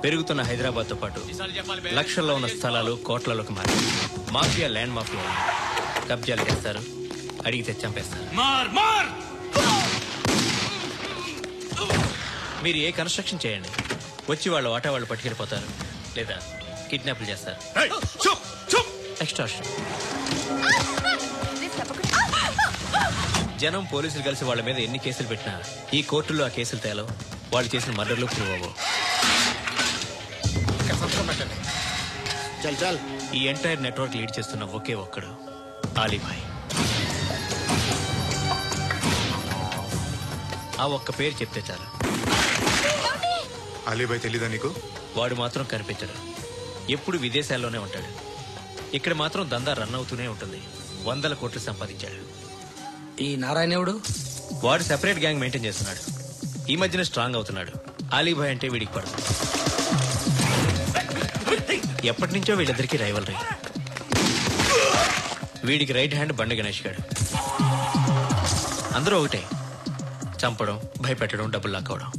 పెరుగుతున్న హైదరాబాద్తో పాటు లక్షల్లో ఉన్న స్థలాలు కోట్లలోకి మారి మాఫియా ల్యాండ్ మాఫియా కబ్జాలు చేస్తారు, అడిగితే చంపేస్తారు. మీరు ఏ కన్స్ట్రక్షన్ చేయండి, వచ్చి వాళ్ళ వాటా వాళ్ళు పట్టుకెళ్ళిపోతారు, లేదా కిడ్నాప్లు చేస్తారు. ఎక్స్ట్రాషన్. జనం పోలీసులు కలిసి వాళ్ళ మీద ఎన్ని కేసులు పెట్టినా ఈ కోర్టుల్లో ఆ కేసులు తేలవు, వాళ్ళు చేసిన మర్డర్లు ప్రూవ్ అవ్వవు. ఈ ఎంటైర్ నెట్వర్క్ లీడ్ చేస్తున్న ఒకే ఒక్కడు ఆలీభాయ్. ఆ ఒక్క పేరు చెప్తే చాలు. ఆలీభాయ్ తెలీదా నీకు? వాడు మాత్రం కనిపించడు, ఎప్పుడు విదేశాల్లోనే ఉంటాడు. ఇక్కడ మాత్రం దందా రన్ అవుతూనే ఉంటుంది. 100 కోట్లు సంపాదించాడు. ఈ నారాయణవుడు వాడు సెపరేట్ గ్యాంగ్ మెయింటైన్ చేస్తున్నాడు. ఈ మధ్యన స్ట్రాంగ్ అవుతున్నాడు. ఆలీభాయ్ అంటే వీడికి పడదు. ఎప్పటి నుంచో వీళ్ళిద్దరికీ రైవల్రీ. వీడికి రైట్ హ్యాండ్ బండి గణేష్ గాడు. అందరూ ఒకటే, చంపడం, భయపెట్టడం, డబ్బులు లాక్కోవడం.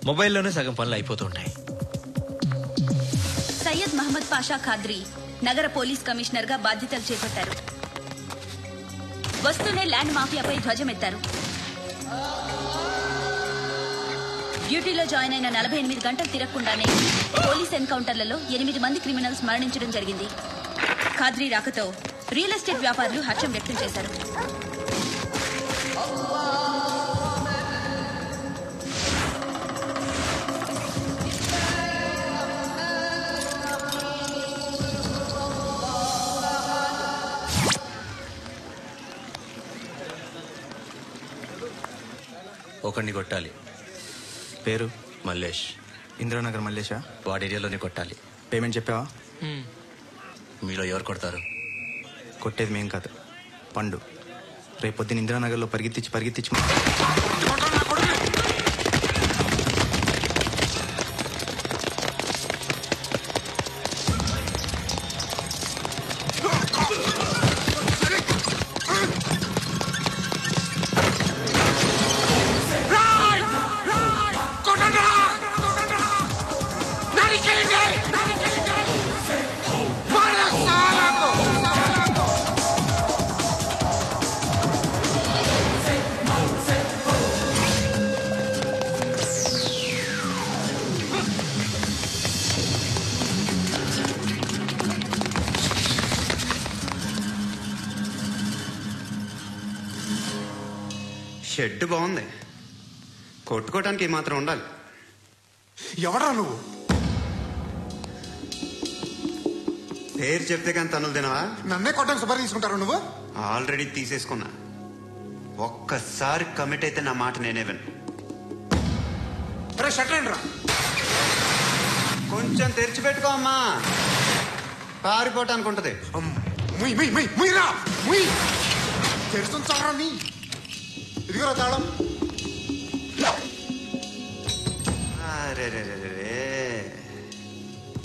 మొబైల్లోనే సగం పనులు అయిపోతూ ఉంటాయి. సయ్యద్ మహమ్మద్ పాషా ఖాద్రీ నగర పోలీస్ కమిషనర్ గా బాధ్యతలు చేపట్టారు. వస్తూనే ల్యాండ్ మాఫియాపై ధ్వజమెత్తారు. డ్యూటీలో జాయిన్ అయిన 48 గంటలు తిరగకుండానే పోలీస్ ఎన్కౌంటర్లలో 8 మంది క్రిమినల్స్ మరణించడం జరిగింది. ఖాద్రీ రాకతో రియల్ ఎస్టేట్ వ్యాపారులు హర్షం వ్యక్తం చేశారు. ఒకడిని కొట్టాలి. పేరు? మల్లేష్. ఇంద్రానగర్ మల్లేషా? వాడి ఏరియాలోనే కొట్టాలి. పేమెంట్ చెప్పావా? మీలో ఎవరు కొడతారు? కొట్టేది మేం కాదు, పండు. రేపొద్దున ఇంద్రానగర్లో పరిగెత్తించి షెడ్ బాగుంది, కొట్టుకోవటానికి మాత్రం ఉండాలి. ఎవరా నువ్వు? పేరు చెప్తే కానీ తనులు తినవా? నన్నే కొట్టడానికి సుపారీ తీసుకుంటారు నువ్వు? ఆల్రెడీ తీసేసుకున్నా. ఒక్కసారి కమిట్ అయితే నా మాట నేనే విను. షట్లేండి రా. కొంచెం తెరిచిపెట్టుకో అమ్మా, పారిపోవటానికి ఉంటది. తెరుస్తుంచారా నీ? ఇదిగోరా తాళం.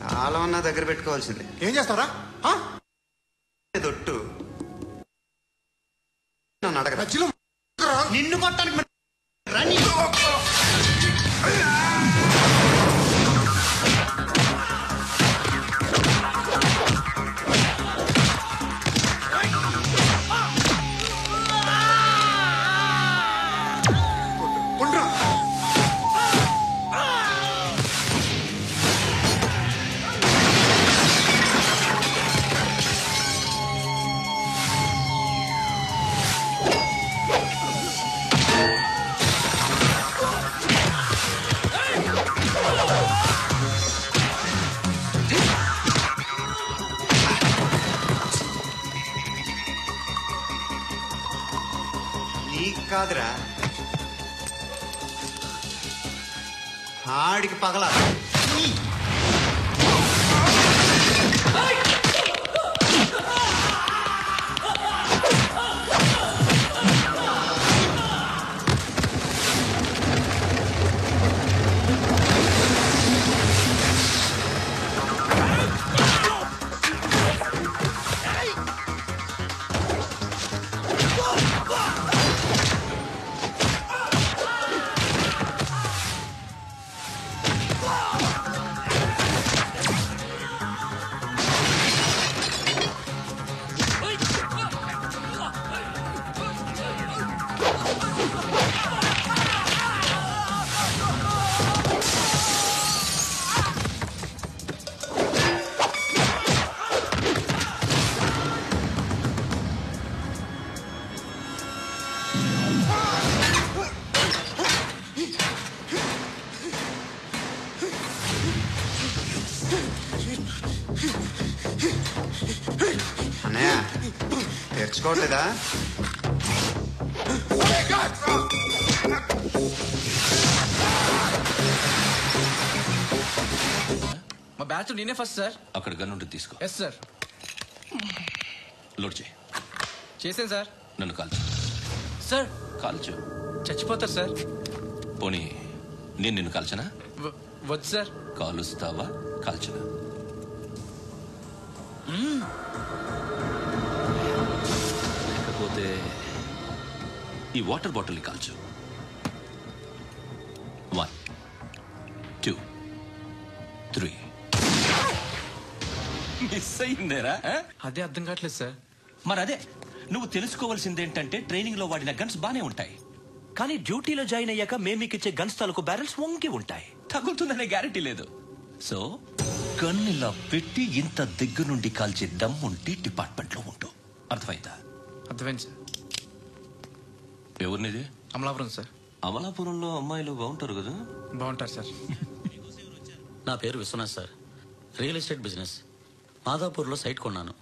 తాళం నా దగ్గర పెట్టుకోవాల్సిందే. ఏం చేస్తారా? దొట్టు నన్ను అడగరా? నిన్ను కొట్టడానికి కాదురా, ఆడికి పగల. తెచ్చుకోవట్లేదా? మా బ్యాచ్ నేనే ఫస్ట్ సార్. అక్కడ గన్ ఉంటుంది తీసుకో. Yes sir. లోడ్ చేయి. చేసాను సార్. నన్ను కాల్చు. సార్ కాల్చు. చచ్చిపోతారు సార్. పోనీ నేను నిన్ను కాల్చనా? వద్దు సార్. కాలుస్తావా కాల్చనా? లేకపోతే ఈ వాటర్ బాటిల్ని కాల్చు. 1 2 3. మిస్ అయిందేరా? అదే అర్థం కావట్లేదు సార్. మరి అదే నువ్వు తెలుసుకోవాల్సిందేంటంటే ట్రైనింగ్ లో వాడిన గన్స్ బానే ఉంటాయి, కానీ డ్యూటీలో జాయిన్ అయ్యాక మేము మీకు ఇచ్చే గన్స్ తాలూకు బ్యారెల్స్ వంగి ఉంటాయి. తగులుతుందనే గ్యారెంటీ లేదు. సో గన్ ఇలా పెట్టి ఇంత దగ్గర నుండి కాల్చే దమ్ముంటే డిపార్ట్మెంట్ లో ఉంటూ. అర్థమైందా? అర్థమైంది సార్. ఎవరినిది? అమలాపురం సార్. అమలాపురంలో అమ్మాయిలు బాగుంటారు కదా? బాగుంటారు సార్. నా పేరు Vishwanath sir. Real estate business. మాదాపూర్లో సైట్ కొన్నాను.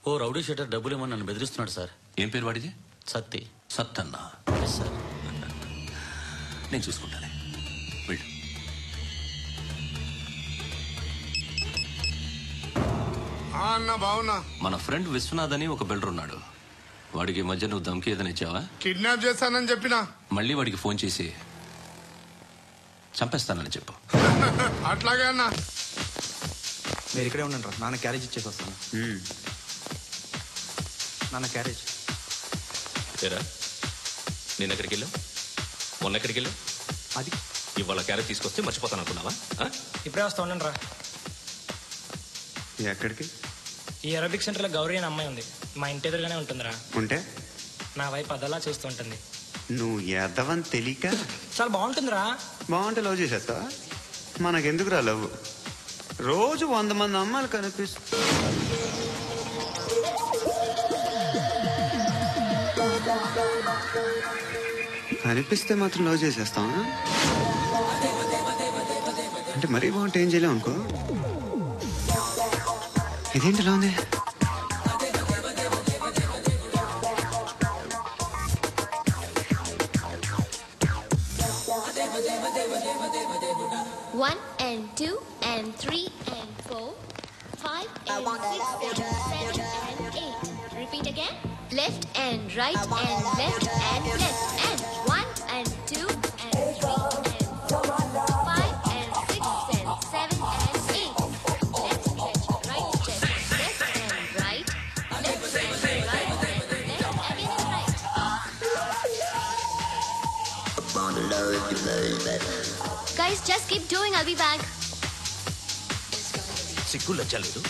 ఓ రౌడీ షీటర్ డబ్బులు ఇవ్వమని నన్ను బెదిరిస్తున్నాడు సార్. ఏం పేరు వాడిది? సత్తి. సత్తన్నా? Yes sir. నేను చూసుకుంటానే. వెళ్ళు. అన్న బావున్నా. మన ఫ్రెండ్ విశ్వనాథ్ అని ఒక బిల్డర్ ఉన్నాడు. వాడికి ఈ మధ్య నువ్వు దమ్కి ఏదైనా ఇచ్చావా? కిడ్నాప్ చేస్తానని చెప్పినా. మళ్ళీ వాడికి ఫోన్ చేసి చంపేస్తానని చెప్పు. అట్లాగే అన్న. మీరు ఇక్కడే ఉండండి రా, నాన్న క్యారేజ్ ఇచ్చేసి వస్తాను. నాన్న క్యారేజ్. ఏరా నేను ఎక్కడికి వెళ్ళావు? మొన్న ఎక్కడికి వెళ్ళావు? అది ఇవాళ క్యారెట్ తీసుకొస్తే మర్చిపోతాను అనుకున్నావా? ఇప్పుడే వస్తా ఉండండి రా. ఎక్కడికి? ఈ అరబిక్ సెంటర్లో గౌరీ అనే అమ్మాయి ఉంది. మా ఇంటి ఎదురుగానే ఉంటుందిరా. ఉంటే నా వైపు అదలా చూస్తూ ఉంటుంది. నువ్వు ఎదవని తెలియక చాలా బాగుంటుందిరా. బాగుంటే లవ్ చేసేస్తా. మనకెందుకురా లవ్? రోజు 100 మంది అమ్మాయిలు కనిపిస్తే మాత్రం లవ్ చేసేస్తాం. అంటే మరీ బాగుంటే ఏం చేయలేం అనుకో. ఇదేంటి ఇలా ఉంది? One and 2 and 3 and 4, 5 and 6 and 7 and 8. Repeat again. Left and right and left and left and 1 and 2 and 3 and 4, 5 and 6 and 7 and 8. Left stretch, right stretch, left and right, left and right and left again and right. Guys, just keep doing. I'll be back. సిగ్గు లజ్జ లేదు,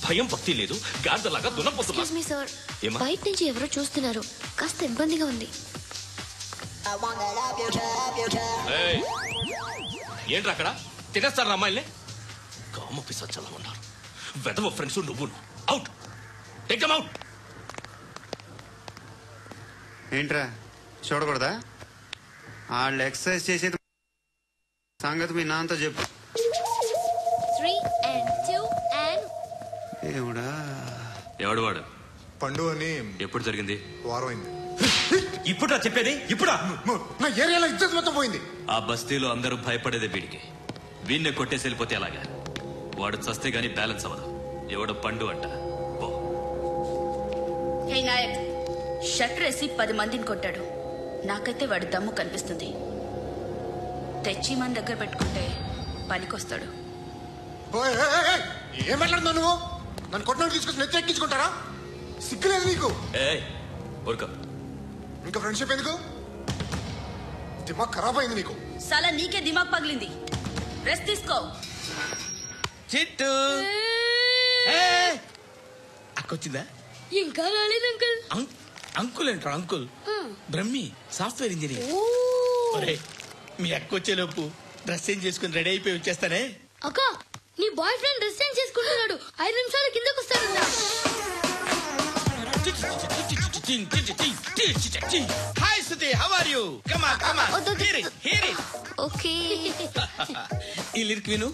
భయం భక్తి లేదు, గాడిదలాగా దున్నపోతున్నా. Excuse me, sir. ఏమా? బయట నుంచి ఎవరో చూస్తున్నారు. కాస్త ఇబ్బందిగా ఉంది. ఏయ్, ఏంట్రా అక్కడ? తినేస్తారా అమ్మాయిల్ని? కామ పిసచ్చలా ఉన్నారు. వెదవ ఫ్రెండ్స్ నువ్వు. Out, take them out. ఏంట్రా చూడకూడదా? వాళ్ళు ఎక్సర్సైజ్ చేసేది సంగతి మీ నాన్నతో చెప్పు. 3 and 2 and ఏముడా? ఎవడు వాడు? పండు అని. ఎప్పుడు జరిగింది? వారం అయింది. ఇప్పుడా చెప్పేది? ఇప్పుడా? నా ఏరియాలో ఇజ్జత్ మొత్తం పోయింది. ఆ బస్తీలో అందరూ భయపడేదే వీడికి. వీణ్ణి కొట్టేసి వెళ్ళిపోతే అలాగా? వాడు చస్తే గానీ బ్యాలెన్స్ అవ్వదు. ఎవడో పండు అంట. హే నాయక్, షట్టర్ వేసి 10 మందిని కొట్టాడు. నాకైతే వాడి దమ్ము కనిపిస్తుంది. తెచ్చి మన దగ్గర పెట్టుకుంటే పనికొస్తాడు. ఓయ్, ఏయ్, ఏయ్, ఏయ్, ఏం మాట్లాడుతున్నావు నువ్వు? నన్ను కొట్టడానికి తీసుకొచ్చి నెత్తి ఎక్కించుకుంటారా? సిగ్గులేదు నీకు? ఇంకా ఫ్రెండ్షిప్ ఎందుకు? దిమాగ్ ఖరాబ్ అయింది నీకు. సాలా నీకే దిమాగ్ పగిలింది. రెస్ట్ తీసుకో. చిట్టు అక్కొచ్చిందా? ఇంకా రాలేదు అంకుల్. అంకుల్ ఏంట్రా? Uncle Brahmi, software engineer. ఒరే, మీ అక్క వచ్చేలోపు డ్రెస్ చేంజ్ చేసుకుని రెడీ అయిపోయి వచ్చేస్తానే. అక్క, నీ బాయ్ ఫ్రెండ్ డ్రెస్ చేంజ్ చేసుకుంటున్నాడు. 5 నిమిషాలు కిందకు వస్తాడంట. Hi Suthi, how are you? Come on, come on. Hear it, hear it. Okay. ఈ లిరిక్ విను.